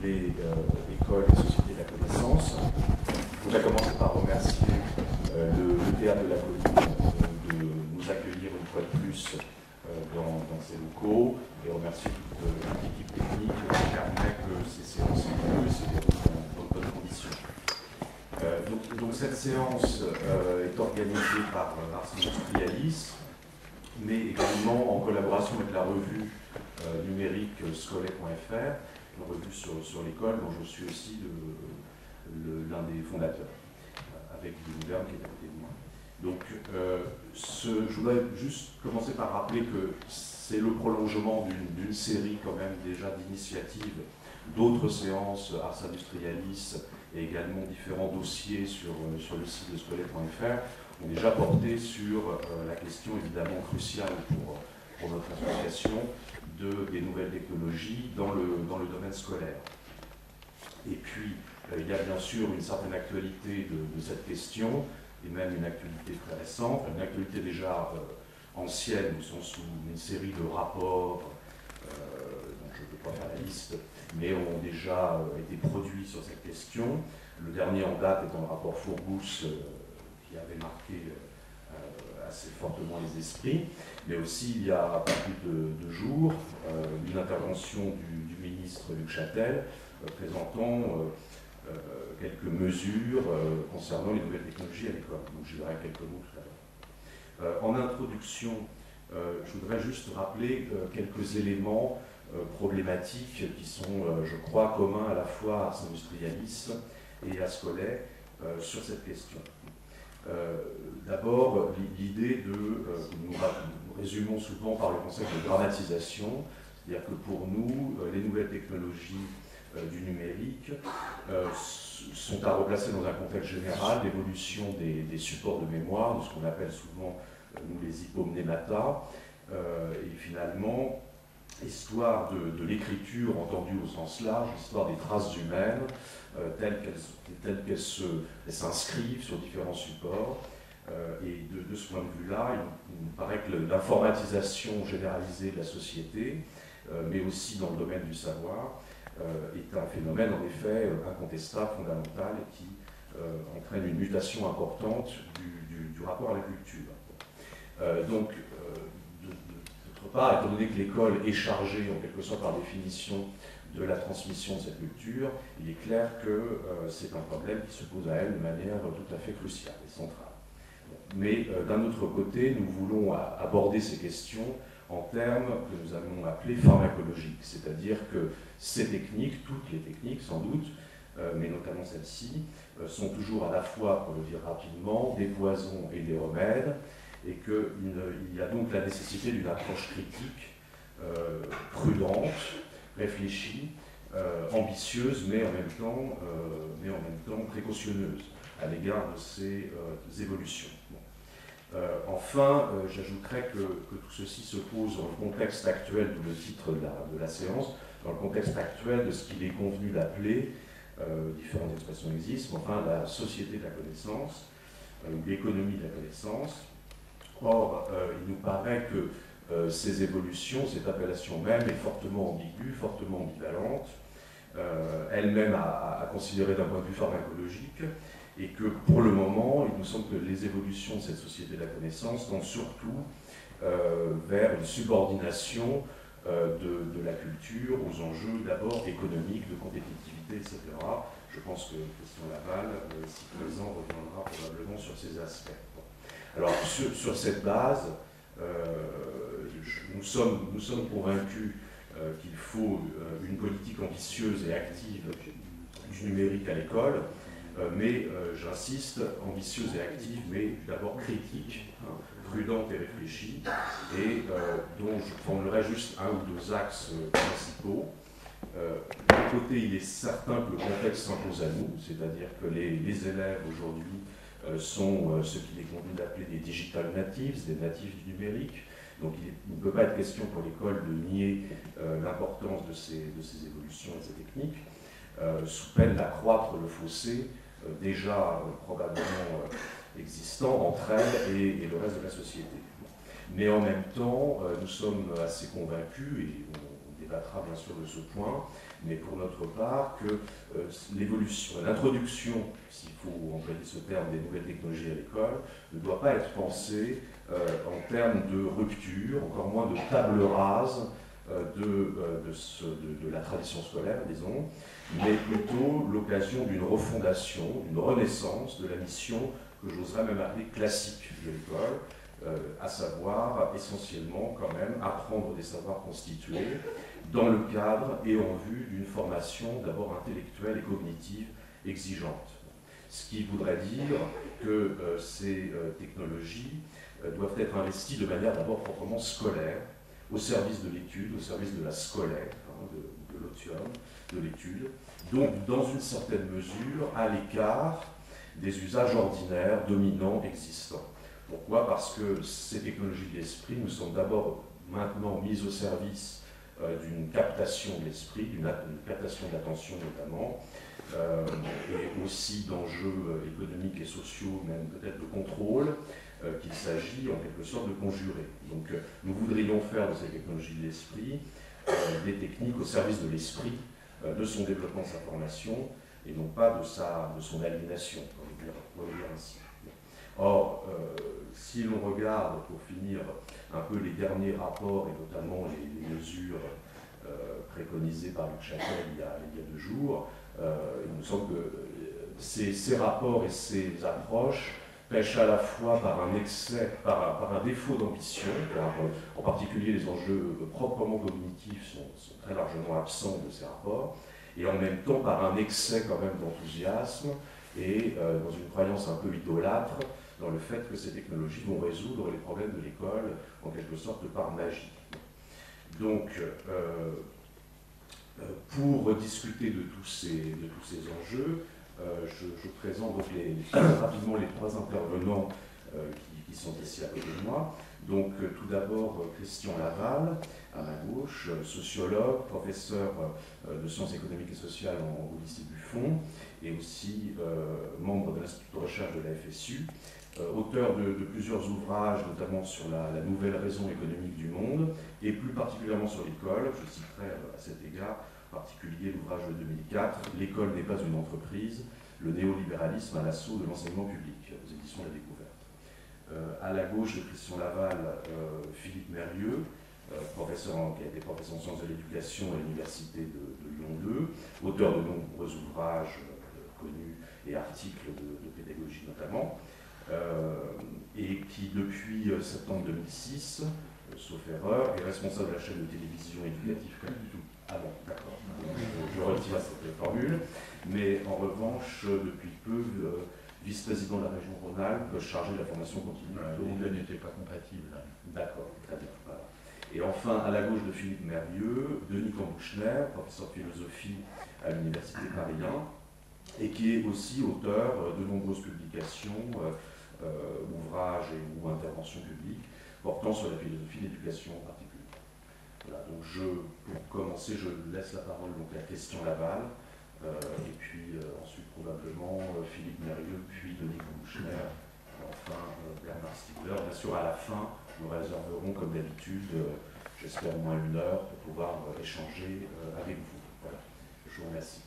intitulé École et société de la connaissance. Je voudrais commencer par remercier le Théâtre de la Colline de nous accueillir une fois de plus dans ces locaux et remercier toute l'équipe technique qui permet que ces séances aient lieu et se déroulent dans de bonnes conditions. Donc cette séance est organisée par Ars Industrialis, mais également en collaboration avec la revue numérique Scolet.fr, une revue sur l'école dont je suis aussi l'un des fondateurs, avec Guy Mouverne qui est à côté de moi. Donc je voudrais juste commencer par rappeler que c'est le prolongement d'une série quand même déjà d'initiatives, d'autres séances Ars Industrialis et également différents dossiers sur le site de Scolet.fr ont déjà porté sur la question évidemment cruciale pour notre association des nouvelles technologies dans le domaine scolaire. Et puis, il y a bien sûr une certaine actualité de cette question, et même une actualité très récente, une actualité déjà ancienne, au sens où une série de rapports, dont je ne peux pas faire la liste, mais ont déjà été produits sur cette question. Le dernier en date étant le rapport Fourbous, qui avait marqué assez fortement les esprits, mais aussi il y a pas plus de 2 jours une intervention du ministre Luc Châtel présentant quelques mesures concernant les nouvelles technologies à l'école. Donc je dirai quelques mots tout à l'heure. En introduction, je voudrais juste rappeler quelques éléments problématiques qui sont, je crois, communs à la fois à Ars Industrialis et à Scolet sur cette question. D'abord, l'idée nous résumons souvent par le concept de grammatisation, c'est-à-dire que pour nous, les nouvelles technologies du numérique sont à replacer dans un contexte général d'évolution des supports de mémoire, de ce qu'on appelle souvent, nous, les hypomnémata, et finalement, histoire de l'écriture entendue au sens large, histoire des traces humaines, telles qu'elles s'inscrivent sur différents supports. Et de ce point de vue-là, il me paraît que l'informatisation généralisée de la société, mais aussi dans le domaine du savoir, est un phénomène en effet incontestable, fondamental, et qui entraîne une mutation importante du rapport à la culture. Donc, d'autre part, étant donné que l'école est chargée, en quelque sorte par définition, de la transmission de cette culture, il est clair que c'est un problème qui se pose à elle de manière tout à fait cruciale et centrale. Mais d'un autre côté, nous voulons aborder ces questions en termes que nous allons appeler pharmacologiques, c'est-à-dire que ces techniques, toutes les techniques sans doute, mais notamment celles-ci, sont toujours à la fois, pour le dire rapidement, des poisons et des remèdes, et qu'il y a donc la nécessité d'une approche critique, prudente, réfléchie, ambitieuse, mais en même temps précautionneuse à l'égard de ces évolutions. Enfin, j'ajouterais que tout ceci se pose dans le contexte actuel, d'où le titre de la séance, dans le contexte actuel de ce qu'il est convenu d'appeler, différentes expressions existent, enfin la société de la connaissance, ou l'économie de la connaissance. Or, il nous paraît que ces évolutions, cette appellation même est fortement ambiguë, fortement ambivalente, elle-même à considérer d'un point de vue pharmacologique, et que pour le moment, il nous semble que les évolutions de cette société de la connaissance tendent surtout vers une subordination de la culture aux enjeux d'abord économiques, de compétitivité, etc. Je pense que Christian Laval, si présent, reviendra probablement sur ces aspects. Alors, sur cette base, nous sommes convaincus qu'il faut une politique ambitieuse et active du numérique à l'école, mais j'insiste, ambitieuse et active, mais d'abord critique, prudente et réfléchie, et dont je formulerai juste 1 ou 2 axes principaux. D'un côté, il est certain que le contexte s'impose à nous, c'est-à-dire que les élèves aujourd'hui sont ce qu'il est convenu d'appeler des digital natives, des natifs du numérique. Donc il ne peut pas être question pour l'école de nier l'importance de ces évolutions et de ces techniques, sous peine d'accroître le fossé déjà probablement existant entre elles et le reste de la société. Mais en même temps, nous sommes assez convaincus, et on débattra bien sûr de ce point, mais pour notre part, que l'évolution, l'introduction, s'il faut employer ce terme, des nouvelles technologies à l'école, ne doit pas être pensée en termes de rupture, encore moins de table rase de la tradition scolaire, disons, mais plutôt l'occasion d'une refondation, d'une renaissance de la mission que j'oserais même appeler classique de l'école, à savoir essentiellement quand même apprendre des savoirs constitués dans le cadre et en vue d'une formation d'abord intellectuelle et cognitive exigeante. Ce qui voudrait dire que ces technologies doivent être investies de manière d'abord proprement scolaire, au service de l'étude, au service de la scolaire, hein, de l'otium, de l'étude, donc dans une certaine mesure à l'écart des usages ordinaires, dominants, existants. Pourquoi? Parce que ces technologies de l'esprit nous sont d'abord maintenant mises au service d'une captation de l'esprit, d'une captation de l'attention notamment, et aussi d'enjeux économiques et sociaux, même peut-être de contrôle, qu'il s'agit en quelque sorte de conjurer. Donc nous voudrions faire de ces technologies de l'esprit des techniques au service de l'esprit, de son développement, de sa formation, et non pas de son aliénation, on va dire ainsi. Or, si l'on regarde, pour finir, un peu les derniers rapports, et notamment les mesures préconisées par Luc Châtel il y a 2 jours, il me semble que ces rapports et ces approches pêchent à la fois par un excès, par un défaut d'ambition, car en particulier les enjeux proprement cognitifs sont très largement absents de ces rapports, et en même temps par un excès quand même d'enthousiasme et dans une croyance un peu idolâtre dans le fait que ces technologies vont résoudre les problèmes de l'école en quelque sorte par magie. Donc, pour discuter de tous ces enjeux, je présente donc rapidement les 3 intervenants qui sont ici à côté de moi. Donc tout d'abord Christian Laval, à ma gauche, sociologue, professeur de sciences économiques et sociales au lycée Buffon, et aussi membre de l'Institut de recherche de la FSU, auteur de plusieurs ouvrages, notamment sur la nouvelle raison économique du monde, et plus particulièrement sur l'école. Je citerai à cet égard en particulier l'ouvrage de 2004, « L'école n'est pas une entreprise, le néolibéralisme à l'assaut de l'enseignement public », aux éditions de la Découverte. À la gauche de Christian Laval, Philippe Mérieux, qui a été professeur en sciences de l'éducation à l'université de Lyon 2, auteur de nombreux ouvrages connus et articles de pédagogie notamment, et qui depuis septembre 2006, sauf erreur, est responsable de la chaîne de télévision éducative. Pas du tout. Ah bon, d'accord. Je retire cette formule. Mais en revanche, depuis peu, vice-président de la région Rhône-Alpes, chargé de la formation continue. Les deux n'étaient pas compatibles. D'accord, très bien. Voilà. Et enfin, à la gauche de Philippe Mérieux, Denis Cambouchner, professeur de philosophie à l'Université Paris 1, et qui est aussi auteur de nombreuses publications, ouvrages ou interventions publiques portant sur la philosophie de l'éducation en particulier. Voilà, donc pour commencer, je laisse la parole donc à Christian Laval, et puis ensuite probablement Philippe Mérieux, puis Denis Cambouchner, enfin Bernard Stiegler. Bien sûr, à la fin, nous réserverons, comme d'habitude, j'espère au moins 1 heure pour pouvoir échanger avec vous. Voilà, je vous remercie.